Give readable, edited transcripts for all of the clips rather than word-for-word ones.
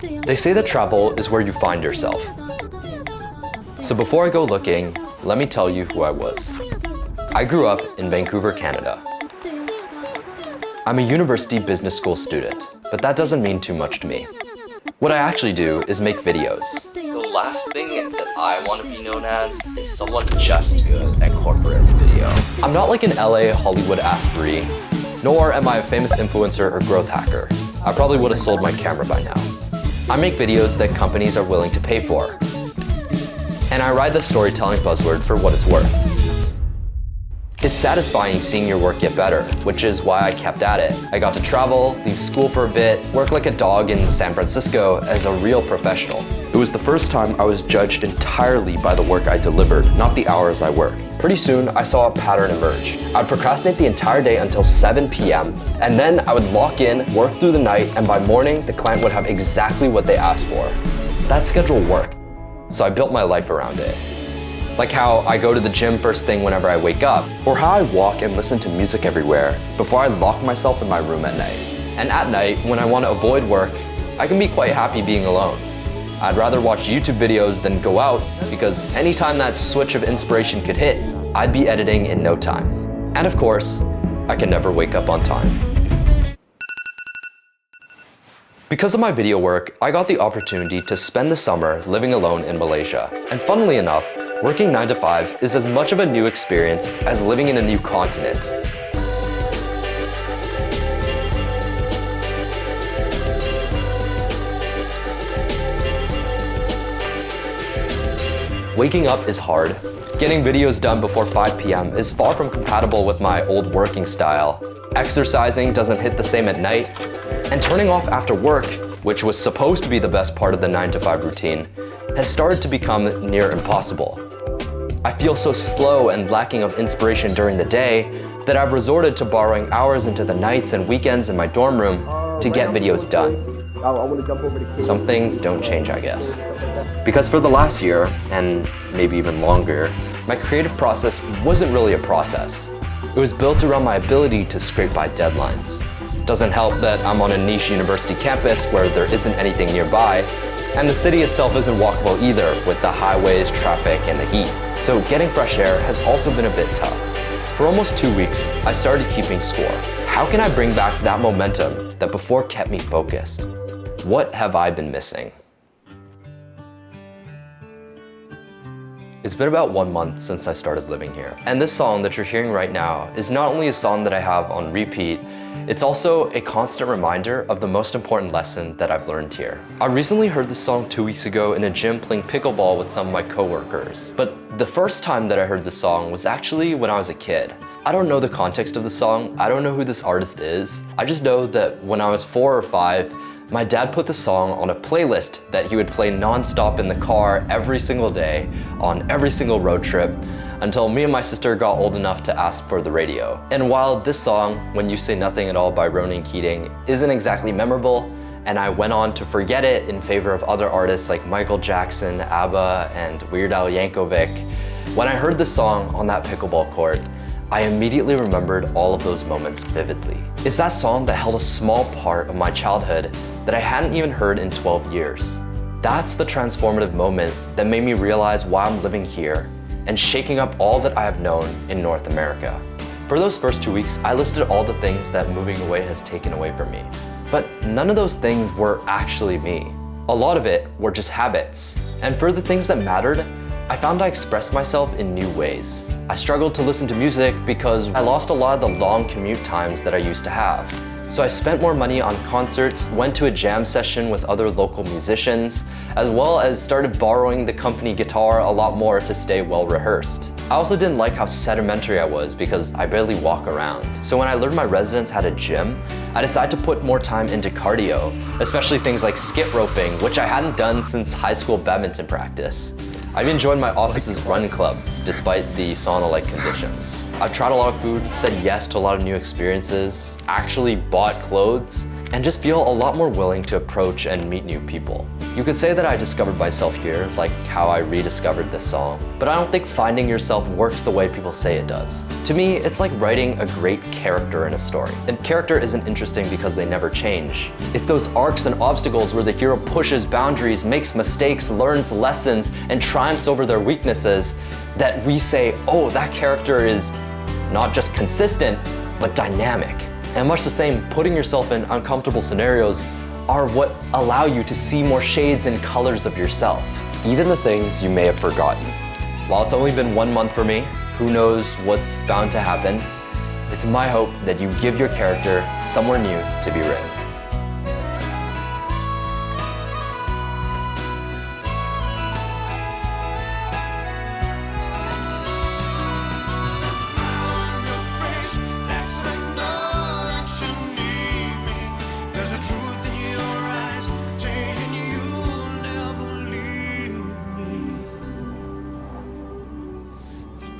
They say that travel is where you find yourself. So before I go looking, let me tell you who I was. I grew up in Vancouver, Canada. I'm a university business school student, but that doesn't mean too much to me. What I actually do is make videos. The last thing that I want to be known as is someone just good at corporate video. I'm not like an LA Hollywood aspiree, nor am I a famous influencer or growth hacker. I probably would have sold my camera by now. I make videos that companies are willing to pay for. And I ride the storytelling buzzword for what it's worth. It's satisfying seeing your work get better, which is why I kept at it. I got to travel, leave school for a bit, work like a dog in San Francisco as a real professional. It was the first time I was judged entirely by the work I delivered, not the hours I worked. Pretty soon, I saw a pattern emerge. I'd procrastinate the entire day until 7 p.m., and then I would lock in, work through the night, and by morning, the client would have exactly what they asked for. That schedule worked, so I built my life around it. Like how I go to the gym first thing whenever I wake up, or how I walk and listen to music everywhere before I lock myself in my room at night. And at night, when I want to avoid work, I can be quite happy being alone. I'd rather watch YouTube videos than go out, because anytime that switch of inspiration could hit, I'd be editing in no time. And of course, I can never wake up on time. Because of my video work, I got the opportunity to spend the summer living alone in Malaysia. And funnily enough, working 9 to 5 is as much of a new experience as living in a new continent. Waking up is hard. Getting videos done before 5 p.m. is far from compatible with my old working style. Exercising doesn't hit the same at night. And turning off after work, which was supposed to be the best part of the 9 to 5 routine, has started to become near impossible. I feel so slow and lacking of inspiration during the day that I've resorted to borrowing hours into the nights and weekends in my dorm room to get videos done. Some things don't change, I guess. Because for the last year, and maybe even longer, my creative process wasn't really a process. It was built around my ability to scrape by deadlines. Doesn't help that I'm on a niche university campus where there isn't anything nearby, and the city itself isn't walkable either with the highways, traffic, and the heat. So getting fresh air has also been a bit tough. For almost 2 weeks, I started keeping score. How can I bring back that momentum that before kept me focused? What have I been missing? It's been about 1 month since I started living here. And this song that you're hearing right now is not only a song that I have on repeat, it's also a constant reminder of the most important lesson that I've learned here. I recently heard this song 2 weeks ago in a gym playing pickleball with some of my coworkers. But the first time that I heard this song was actually when I was a kid. I don't know the context of the song, I don't know who this artist is. I just know that when I was 4 or 5, my dad put the song on a playlist that he would play non-stop in the car every single day on every single road trip until me and my sister got old enough to ask for the radio. And while this song, When You Say Nothing at All by Ronan Keating, isn't exactly memorable, and I went on to forget it in favor of other artists like Michael Jackson, ABBA, and Weird Al Yankovic, when I heard this song on that pickleball court, I immediately remembered all of those moments vividly. It's that song that held a small part of my childhood that I hadn't even heard in 12 years. That's the transformative moment that made me realize why I'm living here and shaking up all that I have known in North America. For those first 2 weeks, I listed all the things that moving away has taken away from me. But none of those things were actually me. A lot of it were just habits. And for the things that mattered, I found I expressed myself in new ways. I struggled to listen to music because I lost a lot of the long commute times that I used to have. So I spent more money on concerts, went to a jam session with other local musicians, as well as started borrowing the company guitar a lot more to stay well rehearsed. I also didn't like how sedimentary I was because I barely walk around. So when I learned my residence had a gym, I decided to put more time into cardio, especially things like skip roping, which I hadn't done since high school badminton practice. I even joined my office's run club, despite the sauna-like conditions. I've tried a lot of food, said yes to a lot of new experiences, actually bought clothes, and just feel a lot more willing to approach and meet new people. You could say that I discovered myself here, like how I rediscovered this song, but I don't think finding yourself works the way people say it does. To me, it's like writing a great character in a story. And character isn't interesting because they never change. It's those arcs and obstacles where the hero pushes boundaries, makes mistakes, learns lessons, and triumphs over their weaknesses that we say, oh, that character is not just consistent, but dynamic. And much the same, putting yourself in uncomfortable scenarios are what allow you to see more shades and colors of yourself. Even the things you may have forgotten. While it's only been 1 month for me, who knows what's bound to happen, it's my hope that you give your character somewhere new to be written.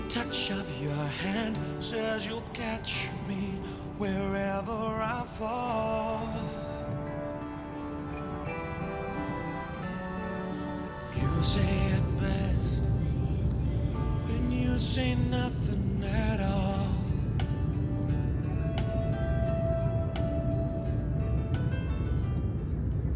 Touch of your hand says you'll catch me wherever I fall. You say it best when you say nothing at all.